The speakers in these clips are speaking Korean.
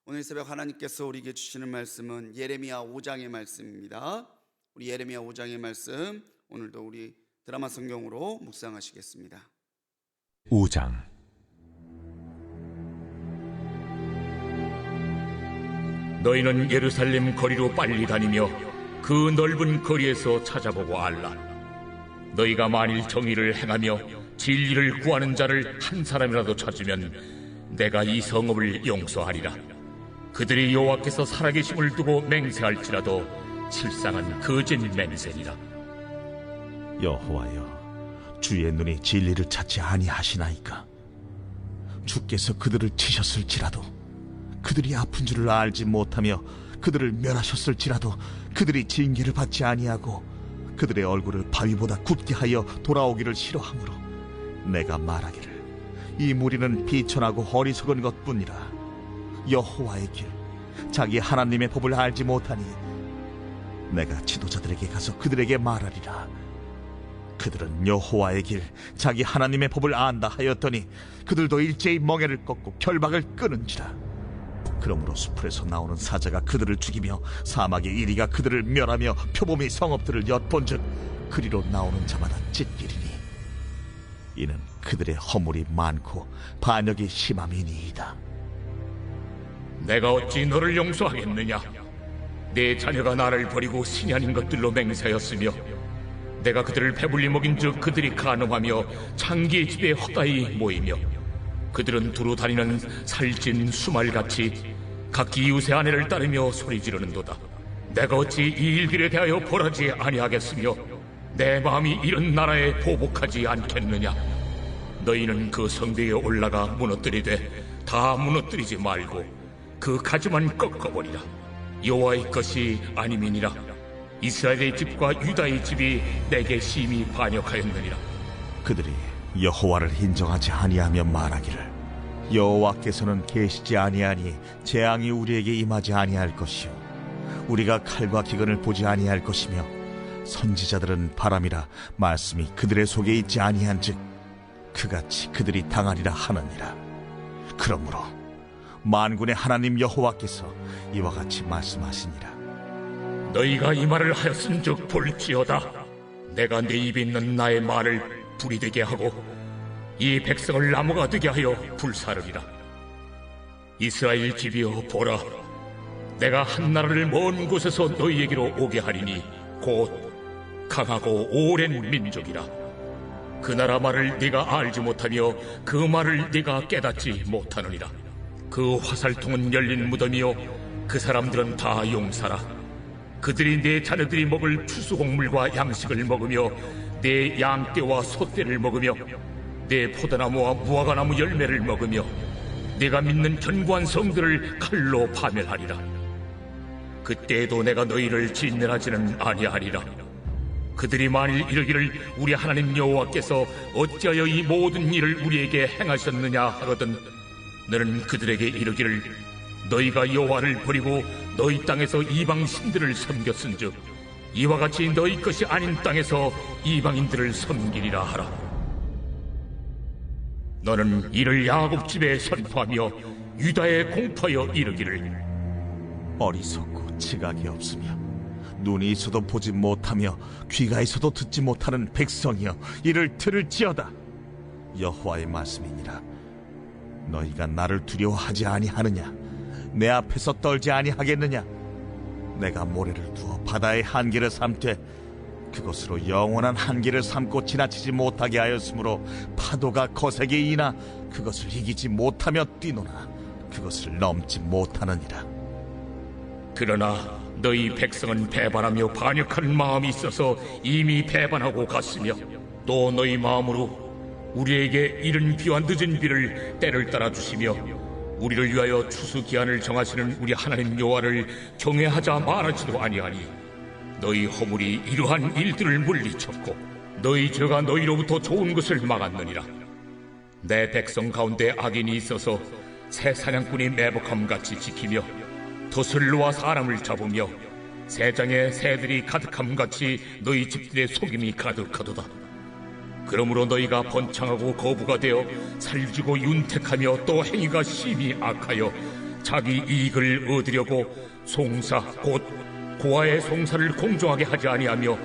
오늘 새벽 하나님께서 우리에게 주시는 말씀은 예레미야 5장의 말씀입니다. 우리 예레미야 5장의 말씀 오늘도 우리 드라마 성경으로 묵상하시겠습니다. 5장. 너희는 예루살렘 거리로 빨리 다니며 그 넓은 거리에서 찾아보고 알라. 너희가 만일 정의를 행하며 진리를 구하는 자를 한 사람이라도 찾으면 내가 이 성읍을 용서하리라. 그들이 여호와께서 살아계심을 두고 맹세할지라도 실상은 거짓 맹세니라. 여호와여, 주의 눈이 진리를 찾지 아니하시나이까? 주께서 그들을 치셨을지라도 그들이 아픈 줄을 알지 못하며 그들을 멸하셨을지라도 그들이 징계를 받지 아니하고 그들의 얼굴을 바위보다 굳게 하여 돌아오기를 싫어하므로 내가 말하기를 이 무리는 비천하고 어리석은 것뿐이라. 여호와의 길, 자기 하나님의 법을 알지 못하니 내가 지도자들에게 가서 그들에게 말하리라. 그들은 여호와의 길, 자기 하나님의 법을 안다 하였더니 그들도 일제히 멍에를 꺾고 결박을 끊은지라. 그러므로 숲에서 나오는 사자가 그들을 죽이며 사막의 이리가 그들을 멸하며 표범이 성읍들을 엿본즉 그리로 나오는 자마다 찢기리니 이는 그들의 허물이 많고 반역이 심함이니이다. 내가 어찌 너를 용서하겠느냐? 내 자녀가 나를 버리고 신이 아닌 것들로 맹세하였으며 내가 그들을 배불리 먹인즉 그들이 간음하며 창기의 집에 헛다이 모이며 그들은 두루 다니는 살찐 수말같이 각기 이웃의 아내를 따르며 소리 지르는도다. 내가 어찌 이 일들에 대하여 벌하지 아니하겠으며 내 마음이 이런 나라에 보복하지 않겠느냐? 너희는 그 성벽에 올라가 무너뜨리되 다 무너뜨리지 말고 그 가지만 꺾어버리라. 여호와의 것이 아님이니라. 이스라엘의 집과 유다의 집이 내게 심히 반역하였느니라. 그들이 여호와를 인정하지 아니하며 말하기를 여호와께서는 계시지 아니하니 재앙이 우리에게 임하지 아니할 것이요 우리가 칼과 기근을 보지 아니할 것이며 선지자들은 바람이라 말씀이 그들의 속에 있지 아니한즉 그같이 그들이 당하리라 하느니라. 그러므로 만군의 하나님 여호와께서 이와 같이 말씀하시니라. 너희가 이 말을 하였은즉 볼지어다. 내가 내 입에 있는 나의 말을 불이 되게 하고 이 백성을 나무가 되게 하여 불사르리라. 이스라엘 집이여 보라, 내가 한 나라를 먼 곳에서 너희에게로 오게 하리니 곧 강하고 오랜 민족이라. 그 나라 말을 네가 알지 못하며 그 말을 네가 깨닫지 못하느니라. 그 화살통은 열린 무덤이요 그 사람들은 다 용사라. 그들이 내 자녀들이 먹을 추수곡물과 양식을 먹으며 내 양떼와 소떼를 먹으며 내 포도나무와 무화과나무 열매를 먹으며 내가 믿는 견고한 성들을 칼로 파멸하리라. 그때에도 내가 너희를 진멸하지는 아니하리라. 그들이 만일 이르기를 우리 하나님 여호와께서 어찌하여 이 모든 일을 우리에게 행하셨느냐 하거든 너는 그들에게 이르기를 너희가 여호와를 버리고 너희 땅에서 이방 신들을 섬겼은즉 이와 같이 너희 것이 아닌 땅에서 이방인들을 섬기리라 하라. 너는 이를 야곱 집에 선포하며 유다에 공포하여 이르기를 어리석고 지각이 없으며 눈이 있어도 보지 못하며 귀가 있어도 듣지 못하는 백성이여 이를 들을지어다. 여호와의 말씀이니라. 너희가 나를 두려워하지 아니하느냐? 내 앞에서 떨지 아니하겠느냐? 내가 모래를 두어 바다의 한계를 삼되 그것으로 영원한 한계를 삼고 지나치지 못하게 하였으므로 파도가 거세게 이나 그것을 이기지 못하며 뛰노나 그것을 넘지 못하느니라. 그러나 너희 백성은 배반하며 반역하는 마음이 있어서 이미 배반하고 갔으며 또 너희 마음으로 우리에게 이른 비와 늦은 비를 때를 따라 주시며 우리를 위하여 추수 기한을 정하시는 우리 하나님 여호와를 경외하자 말하지도 아니하니 너희 허물이 이러한 일들을 물리쳤고 너희 죄가 너희로부터 좋은 것을 막았느니라. 내 백성 가운데 악인이 있어서 새 사냥꾼이 매복함같이 지키며 덫을 놓아 사람을 잡으며 새장에 새들이 가득함같이 너희 집들의 속임이 가득하도다. 그러므로 너희가 번창하고 거부가 되어 살지고 윤택하며 또 행위가 심히 악하여 자기 이익을 얻으려고 송사 곧 고아의 송사를 공정하게 하지 아니하며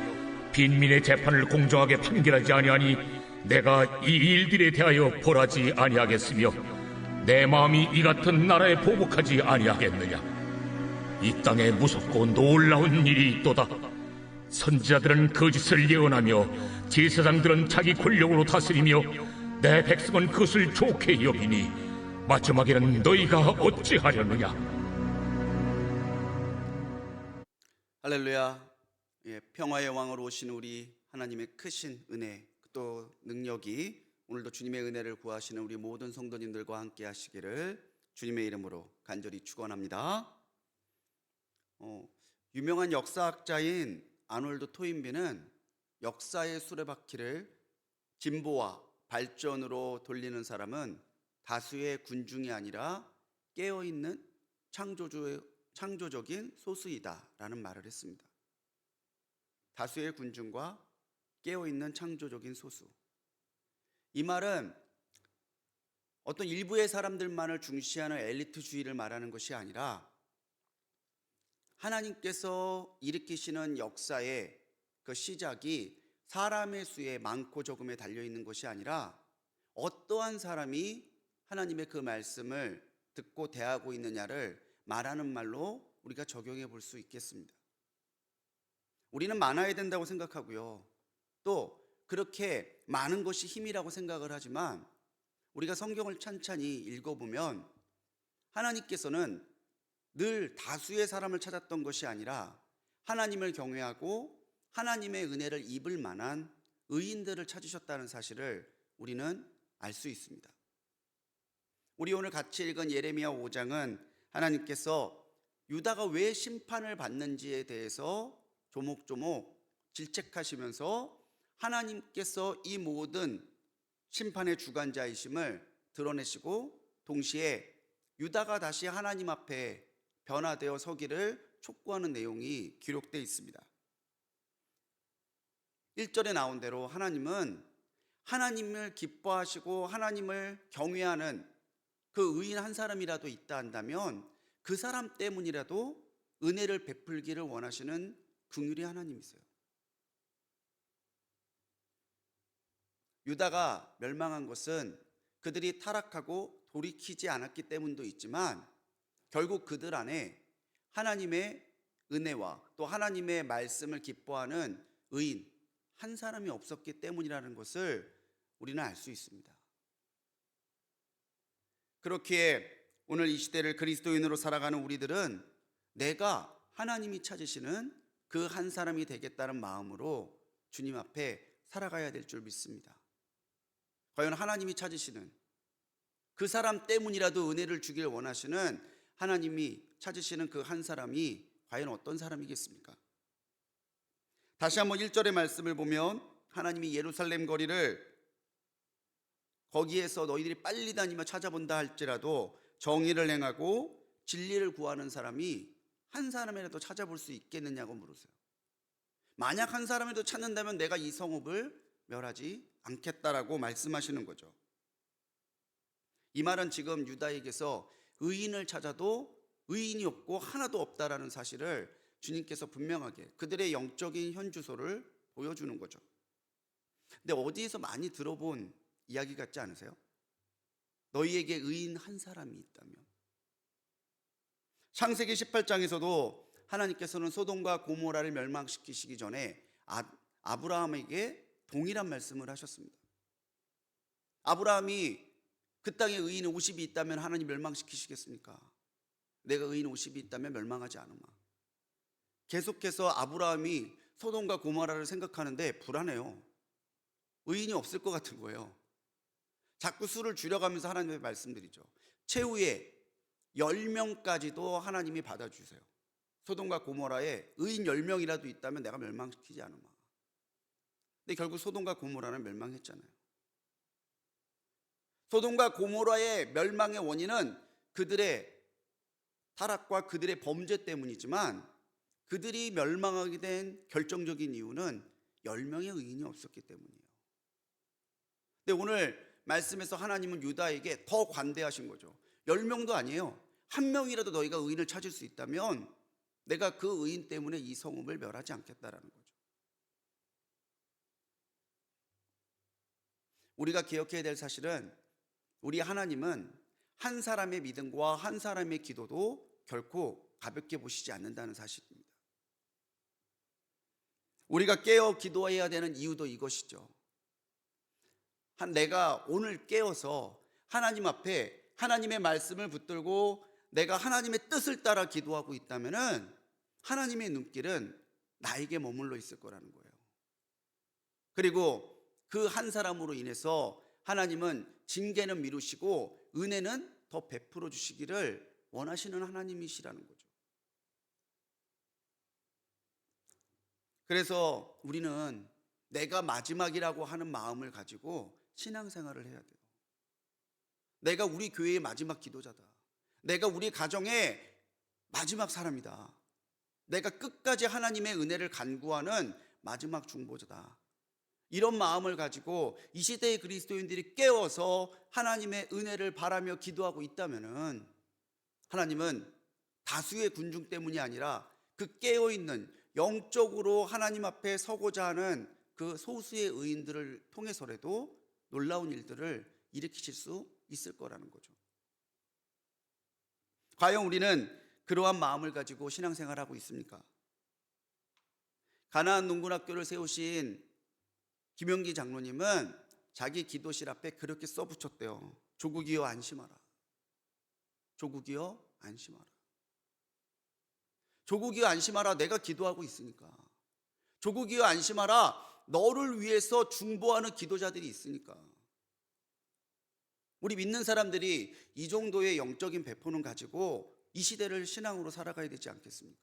빈민의 재판을 공정하게 판결하지 아니하니 내가 이 일들에 대하여 벌하지 아니하겠으며 내 마음이 이 같은 나라에 보복하지 아니하겠느냐. 이 땅에 무섭고 놀라운 일이 있도다. 선지자들은 거짓을 예언하며 제사장들은 자기 권력으로 다스리며 내 백성은 그것을 좋게 여기니 마지막에는 너희가 어찌하려느냐. 할렐루야. 평화의 왕으로 오신 우리 하나님의 크신 은혜 또 능력이 오늘도 주님의 은혜를 구하시는 우리 모든 성도님들과 함께 하시기를 주님의 이름으로 간절히 축원합니다. 유명한 역사학자인 아놀드 토인비는 역사의 수레바퀴를 진보와 발전으로 돌리는 사람은 다수의 군중이 아니라 깨어있는 창조적인 소수이다 라는 말을 했습니다. 다수의 군중과 깨어있는 창조적인 소수. 이 말은 어떤 일부의 사람들만을 중시하는 엘리트주의를 말하는 것이 아니라 하나님께서 일으키시는 역사의 그 시작이 사람의 수에 많고 적음에 달려있는 것이 아니라 어떠한 사람이 하나님의 그 말씀을 듣고 대하고 있느냐를 말하는 말로 우리가 적용해 볼 수 있겠습니다. 우리는 많아야 된다고 생각하고요. 또 그렇게 많은 것이 힘이라고 생각을 하지만 우리가 성경을 찬찬히 읽어보면 하나님께서는 늘 다수의 사람을 찾았던 것이 아니라 하나님을 경외하고 하나님의 은혜를 입을 만한 의인들을 찾으셨다는 사실을 우리는 알 수 있습니다. 우리 오늘 같이 읽은 예레미야 5장은 하나님께서 유다가 왜 심판을 받는지에 대해서 조목조목 질책하시면서 하나님께서 이 모든 심판의 주관자이심을 드러내시고 동시에 유다가 다시 하나님 앞에 변화되어 서기를 촉구하는 내용이 기록되어 있습니다. 1절에 나온 대로 하나님은 하나님을 기뻐하시고 하나님을 경외하는 그 의인 한 사람이라도 있다 한다면 그 사람 때문이라도 은혜를 베풀기를 원하시는 긍휼의 하나님이세요. 유다가 멸망한 것은 그들이 타락하고 돌이키지 않았기 때문도 있지만 결국 그들 안에 하나님의 은혜와 또 하나님의 말씀을 기뻐하는 의인 한 사람이 없었기 때문이라는 것을 우리는 알 수 있습니다. 그렇기에 오늘 이 시대를 그리스도인으로 살아가는 우리들은 내가 하나님이 찾으시는 그 한 사람이 되겠다는 마음으로 주님 앞에 살아가야 될 줄 믿습니다. 과연 하나님이 찾으시는 그 사람 때문이라도 은혜를 주길 원하시는 하나님이 찾으시는 그 한 사람이 과연 어떤 사람이겠습니까? 다시 한번 1절의 말씀을 보면 하나님이 예루살렘 거리를 거기에서 너희들이 빨리 다니며 찾아본다 할지라도 정의를 행하고 진리를 구하는 사람이 한 사람이라도 찾아볼 수 있겠느냐고 물으세요. 만약 한 사람이라도 찾는다면 내가 이 성읍을 멸하지 않겠다라고 말씀하시는 거죠. 이 말은 지금 유다에게서 의인을 찾아도 의인이 없고 하나도 없다라는 사실을 주님께서 분명하게 그들의 영적인 현주소를 보여주는 거죠. 근데 어디에서 많이 들어본 이야기 같지 않으세요? 너희에게 의인 한 사람이 있다면. 창세기 18장에서도 하나님께서는 소돔과 고모라를 멸망시키시기 전에 아브라함에게 동일한 말씀을 하셨습니다. 아브라함이 그 땅에 의인 50이 있다면 하나님 멸망시키시겠습니까? 내가 의인 50이 있다면 멸망하지 않으마. 계속해서 아브라함이 소돔과 고모라를 생각하는데 불안해요. 의인이 없을 것 같은 거예요. 자꾸 수를 줄여가면서 하나님의 말씀드리죠. 최후에 10명까지도 하나님이 받아주세요. 소돔과 고모라에 의인 10명이라도 있다면 내가 멸망시키지 않으마. 근데 결국 소돔과 고모라는 멸망했잖아요. 소돔과 고모라의 멸망의 원인은 그들의 타락과 그들의 범죄 때문이지만 그들이 멸망하게 된 결정적인 이유는 10명의 의인이 없었기 때문이에요. 근데 오늘 말씀에서 하나님은 유다에게 더 관대하신 거죠. 10명도 아니에요. 한 명이라도 너희가 의인을 찾을 수 있다면 내가 그 의인 때문에 이 성읍을 멸하지 않겠다라는 거죠. 우리가 기억해야 될 사실은 우리 하나님은 한 사람의 믿음과 한 사람의 기도도 결코 가볍게 보시지 않는다는 사실입니다. 우리가 깨어 기도해야 되는 이유도 이것이죠. 내가 오늘 깨어서 하나님 앞에 하나님의 말씀을 붙들고 내가 하나님의 뜻을 따라 기도하고 있다면은 하나님의 눈길은 나에게 머물러 있을 거라는 거예요. 그리고 그 한 사람으로 인해서 하나님은 징계는 미루시고 은혜는 더 베풀어 주시기를 원하시는 하나님이시라는 거죠. 그래서 우리는 내가 마지막이라고 하는 마음을 가지고 신앙생활을 해야 돼요. 내가 우리 교회의 마지막 기도자다. 내가 우리 가정의 마지막 사람이다. 내가 끝까지 하나님의 은혜를 간구하는 마지막 중보자다. 이런 마음을 가지고 이 시대의 그리스도인들이 깨어서 하나님의 은혜를 바라며 기도하고 있다면은 하나님은 다수의 군중 때문이 아니라 그 깨어있는 영적으로 하나님 앞에 서고자 하는 그 소수의 의인들을 통해서라도 놀라운 일들을 일으키실 수 있을 거라는 거죠. 과연 우리는 그러한 마음을 가지고 신앙생활하고 있습니까? 가나안 농군학교를 세우신 김영기 장로님은 자기 기도실 앞에 그렇게 써붙였대요. 조국이여 안심하라. 조국이여 안심하라. 조국이여 안심하라. 내가 기도하고 있으니까. 조국이여 안심하라. 너를 위해서 중보하는 기도자들이 있으니까. 우리 믿는 사람들이 이 정도의 영적인 배포는 가지고 이 시대를 신앙으로 살아가야 되지 않겠습니까?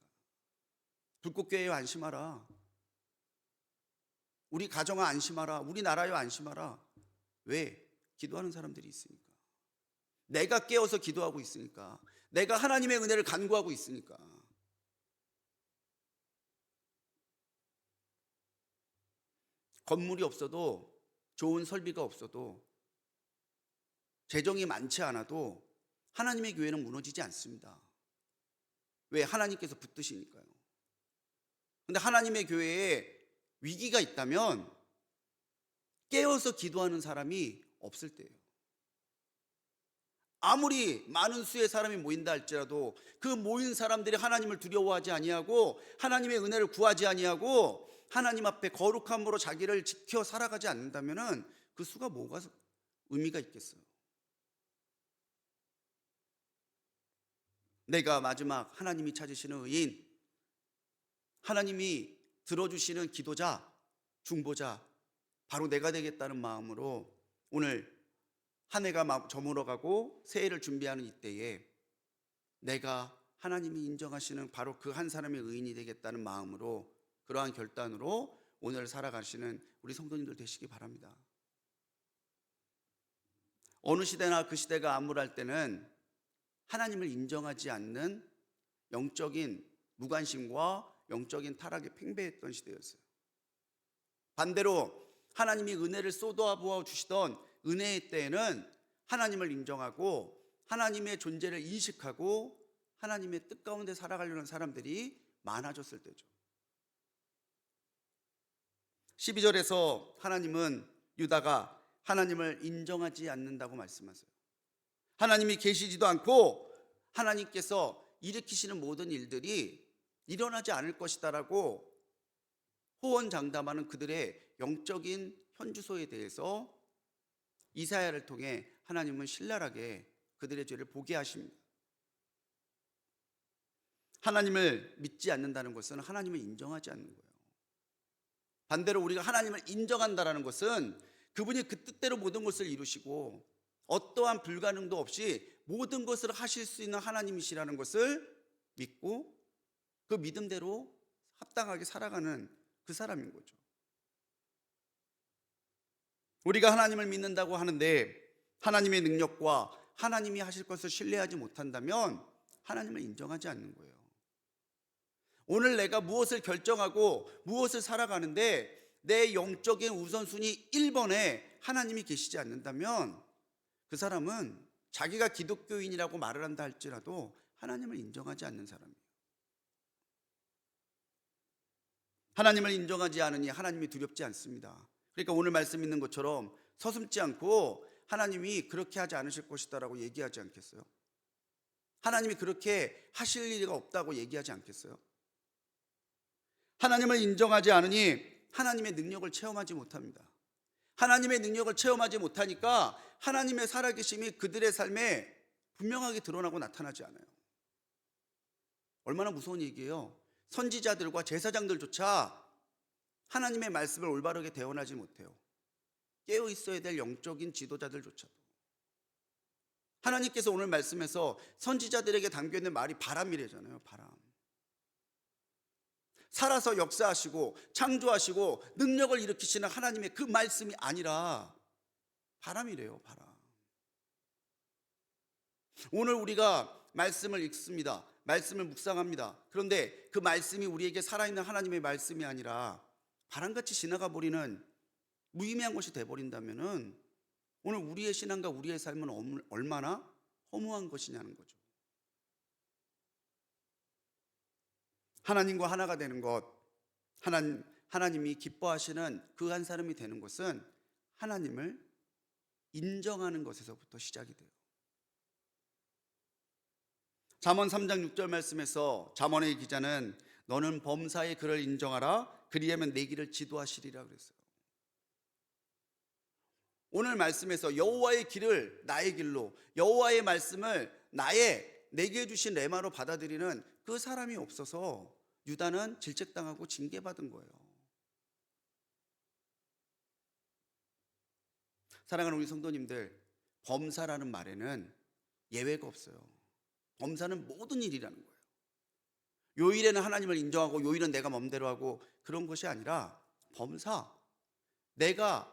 불꽃교회여 안심하라. 우리 가정아 안심하라. 우리 나라여 안심하라. 왜? 기도하는 사람들이 있으니까. 내가 깨어서 기도하고 있으니까. 내가 하나님의 은혜를 간구하고 있으니까. 건물이 없어도, 좋은 설비가 없어도, 재정이 많지 않아도 하나님의 교회는 무너지지 않습니다. 왜? 하나님께서 붙드시니까요. 근데 하나님의 교회에 위기가 있다면 깨어서 기도하는 사람이 없을 때예요. 아무리 많은 수의 사람이 모인다 할지라도 그 모인 사람들이 하나님을 두려워하지 아니하고 하나님의 은혜를 구하지 아니하고 하나님 앞에 거룩함으로 자기를 지켜 살아가지 않는다면 그 수가 뭐가 의미가 있겠어요? 내가 마지막 하나님이 찾으시는 의인, 하나님이 들어주시는 기도자, 중보자, 바로 내가 되겠다는 마음으로 오늘 한 해가 저물어가고 새해를 준비하는 이때에 내가 하나님이 인정하시는 바로 그 한 사람의 의인이 되겠다는 마음으로, 그러한 결단으로 오늘 살아가시는 우리 성도님들 되시기 바랍니다. 어느 시대나 그 시대가 암울할 때는 하나님을 인정하지 않는 영적인 무관심과 영적인 타락에 팽배했던 시대였어요. 반대로 하나님이 은혜를 쏟아부어 주시던 은혜의 때에는 하나님을 인정하고 하나님의 존재를 인식하고 하나님의 뜻 가운데 살아가려는 사람들이 많아졌을 때죠. 12절에서 하나님은 유다가 하나님을 인정하지 않는다고 말씀하세요. 하나님이 계시지도 않고 하나님께서 일으키시는 모든 일들이 일어나지 않을 것이다라고 호언장담하는 그들의 영적인 현주소에 대해서 이사야를 통해 하나님은 신랄하게 그들의 죄를 보게 하십니다. 하나님을 믿지 않는다는 것은 하나님을 인정하지 않는 거예요. 반대로 우리가 하나님을 인정한다는 것은 그분이 그 뜻대로 모든 것을 이루시고 어떠한 불가능도 없이 모든 것을 하실 수 있는 하나님이시라는 것을 믿고 그 믿음대로 합당하게 살아가는 그 사람인 거죠. 우리가 하나님을 믿는다고 하는데 하나님의 능력과 하나님이 하실 것을 신뢰하지 못한다면 하나님을 인정하지 않는 거예요. 오늘 내가 무엇을 결정하고 무엇을 살아가는데 내 영적인 우선순위 1번에 하나님이 계시지 않는다면 그 사람은 자기가 기독교인이라고 말을 한다 할지라도 하나님을 인정하지 않는 사람이에요. 하나님을 인정하지 않으니 하나님이 두렵지 않습니다. 그러니까 오늘 말씀 있는 것처럼 서슴지 않고 하나님이 그렇게 하지 않으실 것이다라고 얘기하지 않겠어요? 하나님이 그렇게 하실 일이 없다고 얘기하지 않겠어요? 하나님을 인정하지 않으니 하나님의 능력을 체험하지 못합니다. 하나님의 능력을 체험하지 못하니까 하나님의 살아계심이 그들의 삶에 분명하게 드러나고 나타나지 않아요. 얼마나 무서운 얘기예요. 선지자들과 제사장들조차 하나님의 말씀을 올바르게 대언하지 못해요. 깨어 있어야 될 영적인 지도자들조차도. 하나님께서 오늘 말씀에서 선지자들에게 담겨있는 말이 바람이래잖아요. 바람. 살아서 역사하시고 창조하시고 능력을 일으키시는 하나님의 그 말씀이 아니라 바람이래요. 바람. 오늘 우리가 말씀을 읽습니다. 말씀을 묵상합니다. 그런데 그 말씀이 우리에게 살아있는 하나님의 말씀이 아니라 바람같이 지나가 버리는 무의미한 것이 돼버린다면 오늘 우리의 신앙과 우리의 삶은 얼마나 허무한 것이냐는 거죠. 하나님과 하나가 되는 것, 하나님이 기뻐하시는 그 한 사람이 되는 것은 하나님을 인정하는 것에서부터 시작이 돼요. 잠언 3장 6절 말씀에서 잠언의 기자는 너는 범사의 그를 인정하라 그리하면 내 길을 지도하시리라 그랬어요. 오늘 말씀에서 여호와의 길을 나의 길로, 여호와의 말씀을 내게 주신 레마로 받아들이는 그 사람이 없어서 유다는 질책당하고 징계받은 거예요. 사랑하는 우리 성도님들, 범사라는 말에는 예외가 없어요. 범사는 모든 일이라는 거예요. 요일에는 하나님을 인정하고 요일은 내가 맘대로 하고 그런 것이 아니라 범사, 내가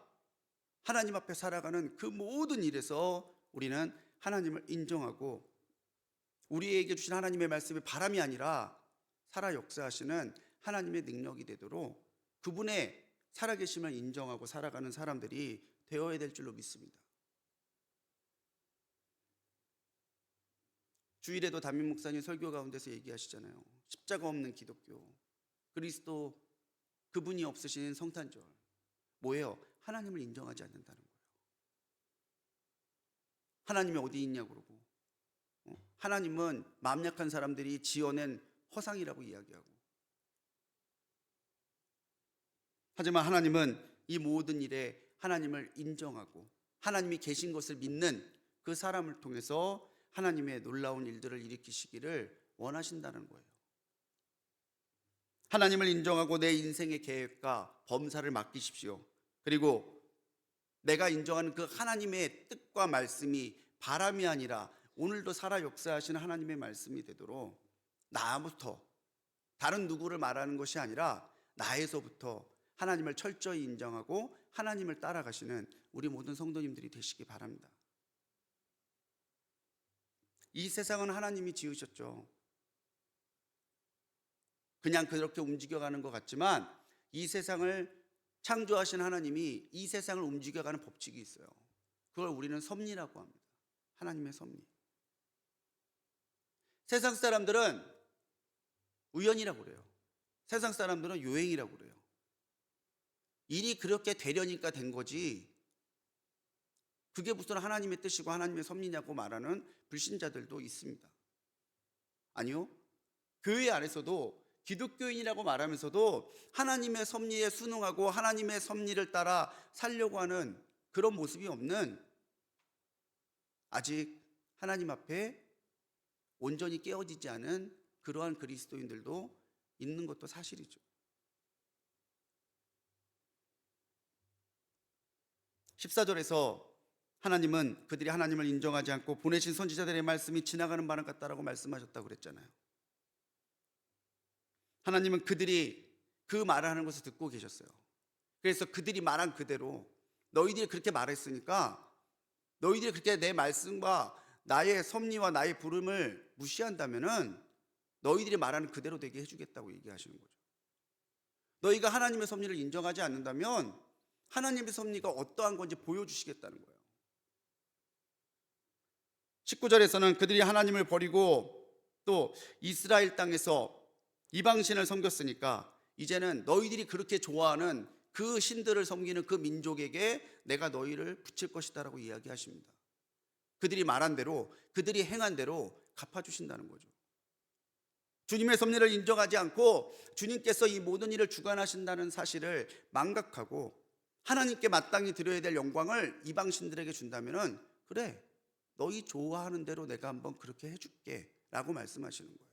하나님 앞에 살아가는 그 모든 일에서 우리는 하나님을 인정하고 우리에게 주신 하나님의 말씀이 바람이 아니라 살아 역사하시는 하나님의 능력이 되도록 그분의 살아계심을 인정하고 살아가는 사람들이 되어야 될 줄로 믿습니다. 주일에도 담임 목사님 설교 가운데서 얘기하시잖아요. 십자가 없는 기독교, 그리스도 그분이 없으신 성탄절. 뭐예요? 하나님을 인정하지 않는다는 거예요. 하나님이 어디 있냐고 그러고, 하나님은 마음 약한 사람들이 지어낸 허상이라고 이야기하고, 하지만 하나님은 이 모든 일에 하나님을 인정하고 하나님이 계신 것을 믿는 그 사람을 통해서 하나님의 놀라운 일들을 일으키시기를 원하신다는 거예요. 하나님을 인정하고 내 인생의 계획과 범사를 맡기십시오. 그리고 내가 인정하는 그 하나님의 뜻과 말씀이 바람이 아니라 오늘도 살아 역사하시는 하나님의 말씀이 되도록 나부터, 다른 누구를 말하는 것이 아니라 나에서부터 하나님을 철저히 인정하고 하나님을 따라가시는 우리 모든 성도님들이 되시기 바랍니다. 이 세상은 하나님이 지으셨죠. 그냥 그렇게 움직여가는 것 같지만 이 세상을 창조하신 하나님이 이 세상을 움직여가는 법칙이 있어요. 그걸 우리는 섭리라고 합니다. 하나님의 섭리. 세상 사람들은 우연이라고 그래요. 세상 사람들은 요행이라고 그래요. 일이 그렇게 되려니까 된 거지 그게 무슨 하나님의 뜻이고 하나님의 섭리냐고 말하는 불신자들도 있습니다. 아니요. 교회 안에서도 기독교인이라고 말하면서도 하나님의 섭리에 순응하고 하나님의 섭리를 따라 살려고 하는 그런 모습이 없는, 아직 하나님 앞에 온전히 깨어지지 않은 그러한 그리스도인들도 있는 것도 사실이죠. 14절에서 하나님은 그들이 하나님을 인정하지 않고 보내신 선지자들의 말씀이 지나가는 바람 같다라고 말씀하셨다고 그랬잖아요. 하나님은 그들이 그 말을 하는 것을 듣고 계셨어요. 그래서 그들이 말한 그대로 너희들이 그렇게 말했으니까 너희들이 그렇게 내 말씀과 나의 섭리와 나의 부름을 무시한다면은 너희들이 말하는 그대로 되게 해주겠다고 얘기하시는 거죠. 너희가 하나님의 섭리를 인정하지 않는다면 하나님의 섭리가 어떠한 건지 보여주시겠다는 거예요. 19절에서는 그들이 하나님을 버리고 또 이스라엘 땅에서 이방신을 섬겼으니까 이제는 너희들이 그렇게 좋아하는 그 신들을 섬기는 그 민족에게 내가 너희를 붙일 것이다 라고 이야기하십니다. 그들이 말한 대로, 그들이 행한 대로 갚아주신다는 거죠. 주님의 섭리를 인정하지 않고 주님께서 이 모든 일을 주관하신다는 사실을 망각하고 하나님께 마땅히 드려야 될 영광을 이방신들에게 준다면은, 그래, 너희 좋아하는 대로 내가 한번 그렇게 해줄게 라고 말씀하시는 거예요.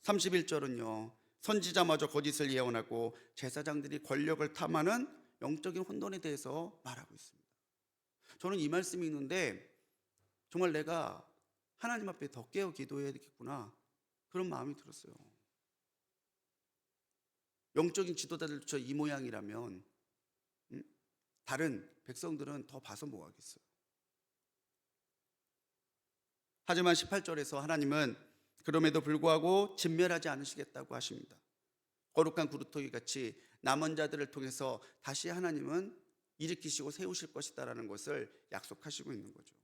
31절은요, 선지자마저 거짓을 예언하고 제사장들이 권력을 탐하는 영적인 혼돈에 대해서 말하고 있습니다. 저는 이 말씀이 있는데 정말 내가 하나님 앞에 더 깨어 기도해야 되겠구나, 그런 마음이 들었어요. 영적인 지도자들조차 이 모양이라면 다른 백성들은 더 봐서 뭐하겠어요. 하지만 18절에서 하나님은 그럼에도 불구하고 진멸하지 않으시겠다고 하십니다. 거룩한 구루토기 같이 남은 자들을 통해서 다시 하나님은 일으키시고 세우실 것이다라는 것을 약속하시고 있는 거죠.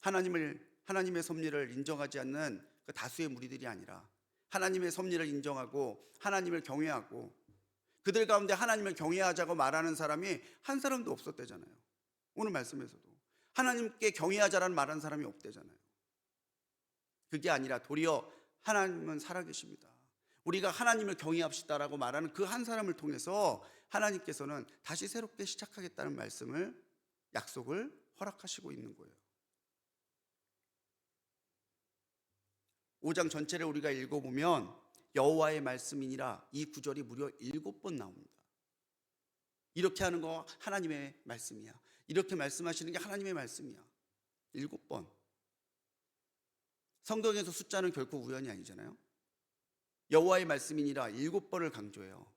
하나님의 섭리를 인정하지 않는 그 다수의 무리들이 아니라 하나님의 섭리를 인정하고 하나님을 경외하고 그들 가운데 하나님을 경외하자고 말하는 사람이 한 사람도 없었대잖아요. 오늘 말씀에서도 하나님께 경외하자라는 말하는 사람이 없대잖아요. 그게 아니라 도리어 하나님은 살아계십니다. 우리가 하나님을 경외합시다라고 말하는 그 한 사람을 통해서 하나님께서는 다시 새롭게 시작하겠다는 말씀을, 약속을 허락하시고 있는 거예요. 5장 전체를 우리가 읽어보면 여호와의 말씀이니라 이 구절이 무려 7번 나옵니다. 이렇게 하는 거 하나님의 말씀이야, 이렇게 말씀하시는 게 하나님의 말씀이야. 7번. 성경에서 숫자는 결코 우연이 아니잖아요. 여호와의 말씀이니라 7번을 강조해요.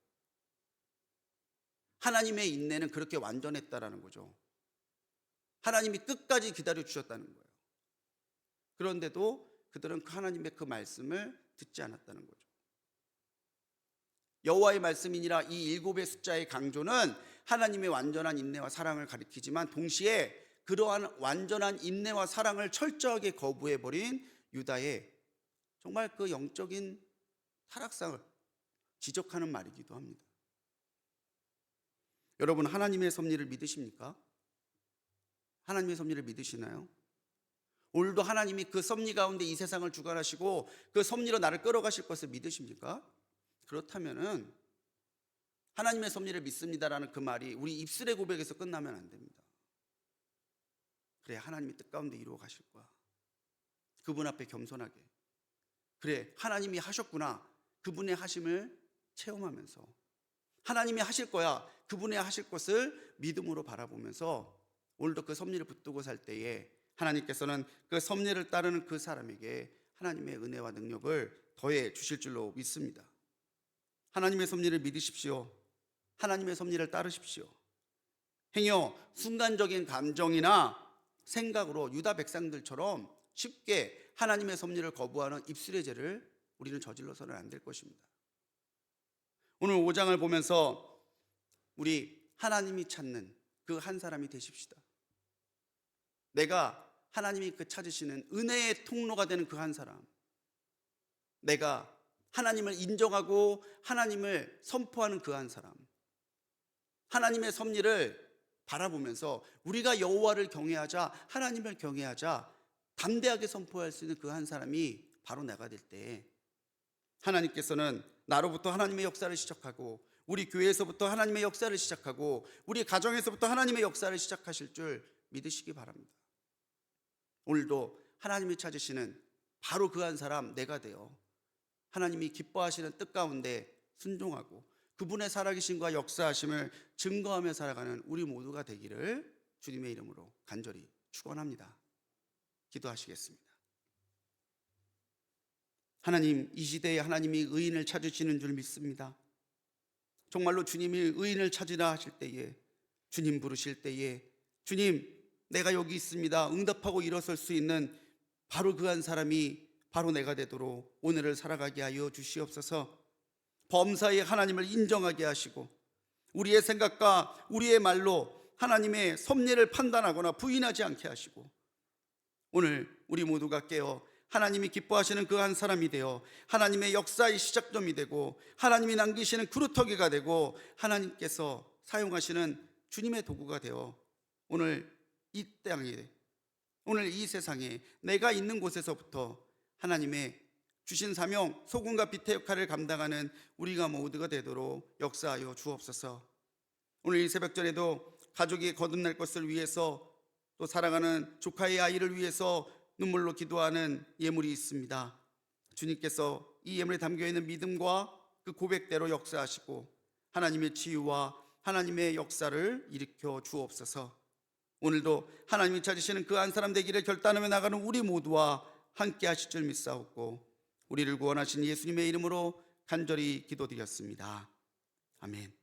하나님의 인내는 그렇게 완전했다라는 거죠. 하나님이 끝까지 기다려 주셨다는 거예요. 그런데도 그들은 하나님의 그 말씀을 듣지 않았다는 거죠. 여호와의 말씀이니라 이 7의 숫자의 강조는 하나님의 완전한 인내와 사랑을 가리키지만 동시에 그러한 완전한 인내와 사랑을 철저하게 거부해버린 유다의 정말 그 영적인 타락상을 지적하는 말이기도 합니다. 여러분, 하나님의 섭리를 믿으십니까? 하나님의 섭리를 믿으시나요? 오늘도 하나님이 그 섭리 가운데 이 세상을 주관하시고 그 섭리로 나를 끌어가실 것을 믿으십니까? 그렇다면은 하나님의 섭리를 믿습니다라는 그 말이 우리 입술의 고백에서 끝나면 안 됩니다. 그래, 하나님이 뜻 가운데 이루어 가실 거야. 그분 앞에 겸손하게, 그래, 하나님이 하셨구나, 그분의 하심을 체험하면서 하나님이 하실 거야, 그분의 하실 것을 믿음으로 바라보면서 오늘도 그 섭리를 붙들고 살 때에 하나님께서는 그 섭리를 따르는 그 사람에게 하나님의 은혜와 능력을 더해 주실 줄로 믿습니다. 하나님의 섭리를 믿으십시오. 하나님의 섭리를 따르십시오. 행여 순간적인 감정이나 생각으로 유다 백성들처럼 쉽게 하나님의 섭리를 거부하는 입술의 죄를 우리는 저질러서는 안 될 것입니다. 오늘 5장을 보면서 우리 하나님이 찾는 그 한 사람이 되십시다. 내가 하나님이 그 찾으시는 은혜의 통로가 되는 그 한 사람, 내가 하나님을 인정하고 하나님을 선포하는 그 한 사람, 하나님의 섭리를 바라보면서 우리가 여호와를 경외하자, 하나님을 경외하자 담대하게 선포할 수 있는 그 한 사람이 바로 내가 될 때 하나님께서는 나로부터 하나님의 역사를 시작하고 우리 교회에서부터 하나님의 역사를 시작하고 우리 가정에서부터 하나님의 역사를 시작하실 줄 믿으시기 바랍니다. 오늘도 하나님이 찾으시는 바로 그 한 사람 내가 되어 하나님이 기뻐하시는 뜻 가운데 순종하고 그분의 살아계심과 역사하심을 증거하며 살아가는 우리 모두가 되기를 주님의 이름으로 간절히 축원합니다. 기도하시겠습니다. 하나님, 이 시대에 하나님이 의인을 찾으시는 줄 믿습니다. 정말로 주님이 의인을 찾으라 하실 때에, 주님 부르실 때에, 주님 내가 여기 있습니다 응답하고 일어설 수 있는 바로 그 한 사람이 바로 내가 되도록 오늘을 살아가게 하여 주시옵소서. 범사에 하나님을 인정하게 하시고 우리의 생각과 우리의 말로 하나님의 섭리를 판단하거나 부인하지 않게 하시고, 오늘 우리 모두가 깨어 하나님이 기뻐하시는 그 한 사람이 되어 하나님의 역사의 시작점이 되고 하나님이 남기시는 그루터기가 되고 하나님께서 사용하시는 주님의 도구가 되어 오늘 이 땅에, 오늘 이 세상에 내가 있는 곳에서부터 하나님의 주신 사명, 소금과 빛의 역할을 감당하는 우리가 모두가 되도록 역사하여 주옵소서. 오늘 이 새벽전에도 가족이 거듭날 것을 위해서, 또 사랑하는 조카의 아이를 위해서 눈물로 기도하는 예물이 있습니다. 주님께서 이 예물에 담겨있는 믿음과 그 고백대로 역사하시고 하나님의 치유와 하나님의 역사를 일으켜 주옵소서. 오늘도 하나님이 찾으시는 그 한 사람 되기를 결단하며 나가는 우리 모두와 함께 하실 줄 믿사옵고 우리를 구원하신 예수님의 이름으로 간절히 기도드렸습니다. 아멘.